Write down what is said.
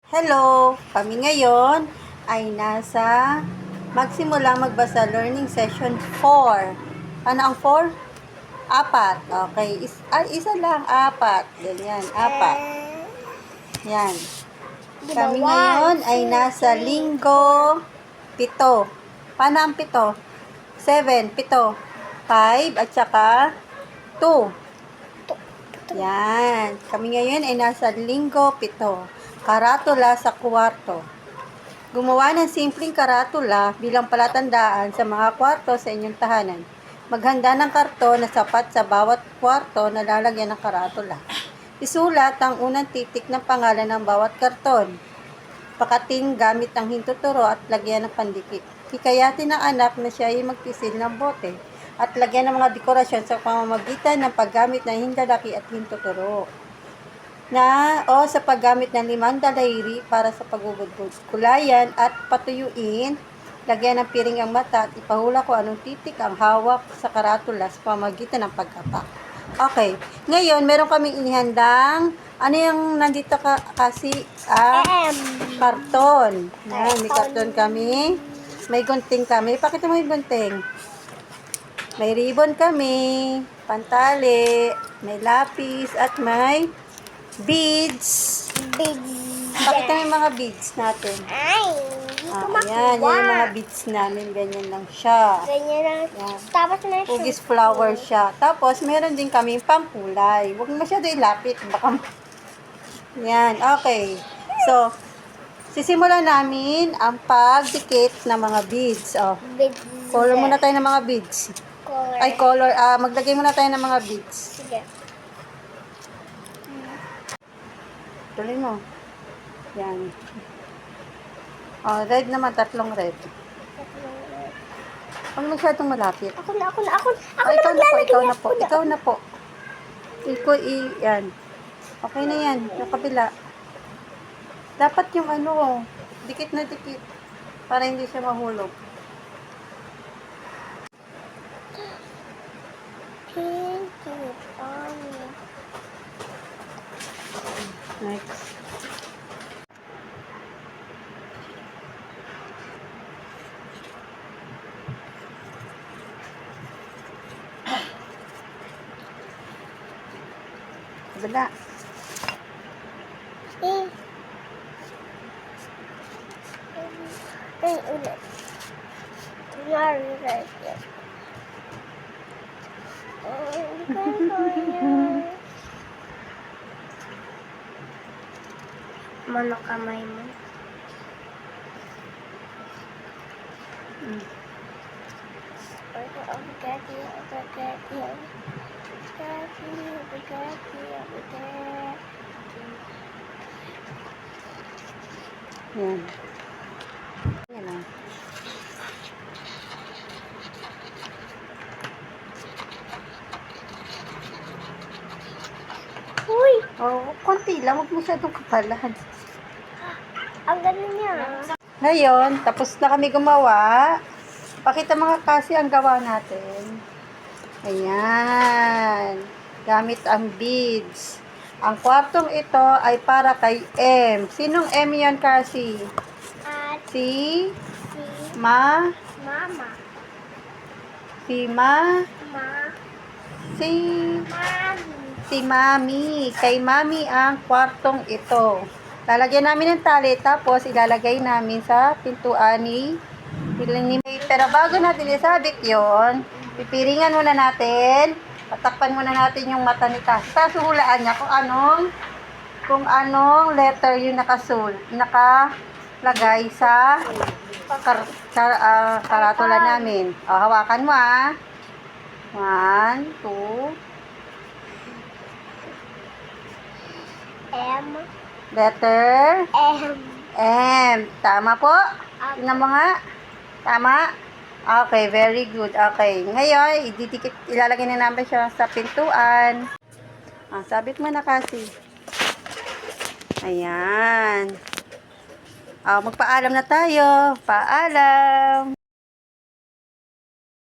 Hello! Kami ngayon ay magsimulang magbasa learning session 4. Ano ang 4? Apat. Okay. Isa lang. Apat. Ganyan. Apat. Yan. Kami ngayon ay nasa linggo 7. Paano ang 7? 7. 7. 5 at saka 2. Yan. Kami ngayon ay nasa linggo 7. Karatula sa kwarto. Gumawa ng simpleng karatula bilang palatandaan sa mga kwarto sa inyong tahanan. Maghanda ng karton na sapat sa bawat kwarto na lalagyan ng karatula. Isulat ang unang titik ng pangalan ng bawat karton. Pakating gamit ang hintuturo at lagyan ng pandikit. Hikayatin ng anak na siya ay magpisil ng bote at lagyan ng mga dekorasyon sa pamamagitan ng paggamit ng hindalaki at hintuturo. Sa paggamit ng 5 daliri para sa pagbubudbud. Kulayan at patuyuin, lagyan ng piring ang mata at ipahula kung anong titik ang hawak sa karatula sa pamamagitan ng pagkapak. Okay, ngayon meron kaming inihandang, ano yung nandito kasi? Karton. May karton kami, may gunting kami. Pakita mo yung gunting. May ribbon kami, pantali, may lapis, at may beads. Pakita mo yung mga beads natin. Ayan, yan yung mga beads namin. Ganyan lang siya. Ganyan lang. Tapos may Hugis flower siya. Tapos, meron din kami pangkulay. Huwag masyado ilapit. Baka... Yan, okay. So, sisimulan namin ang pagdikit ng mga beads. Color muna tayo ng mga beads. Color. Maglagay muna tayo ng mga beads. Sige. Tuloy mo. Yan. Red naman. 3 red. Huwag masyadong malapit. Ako na. Ikaw na po. Yan. Okay na yan. Yung kabila. Dapat yung dikit na dikit. Para hindi siya mahulog. Next. Kabila. Ulit. Kunwari right here. Manong kamay mo. Yan. Yan lang. Uy! Konti lang. Huwag masyadong kapalan. Ang galing niya. Ngayon, tapos na kami gumawa. Pakita mga kasi ang gawa natin. Ayan. Gamit ang beads. Ang kwartong ito ay para kay M. Sinong M yan kasi? At Si mama. Si Mami. Kay Mami ang kwartong ito. Lalagyan namin ng tali, tapos ilalagay namin sa pintuan ni Pero bago natin isabit yon, pipiringan muna natin, patakpan muna natin yung mata ni Cassie. Tapos hulaan niya kung anong letter yung nakalagay sa karatula namin. Hawakan mo 1, 2, letter M. Tama po? Tingnan mo nga. Tama? Okay, very good. Okay. Ngayon, ilalagay na namin siya sa pintuan. Sabit mo na kasi. Ayan. Magpaalam na tayo. Paalam.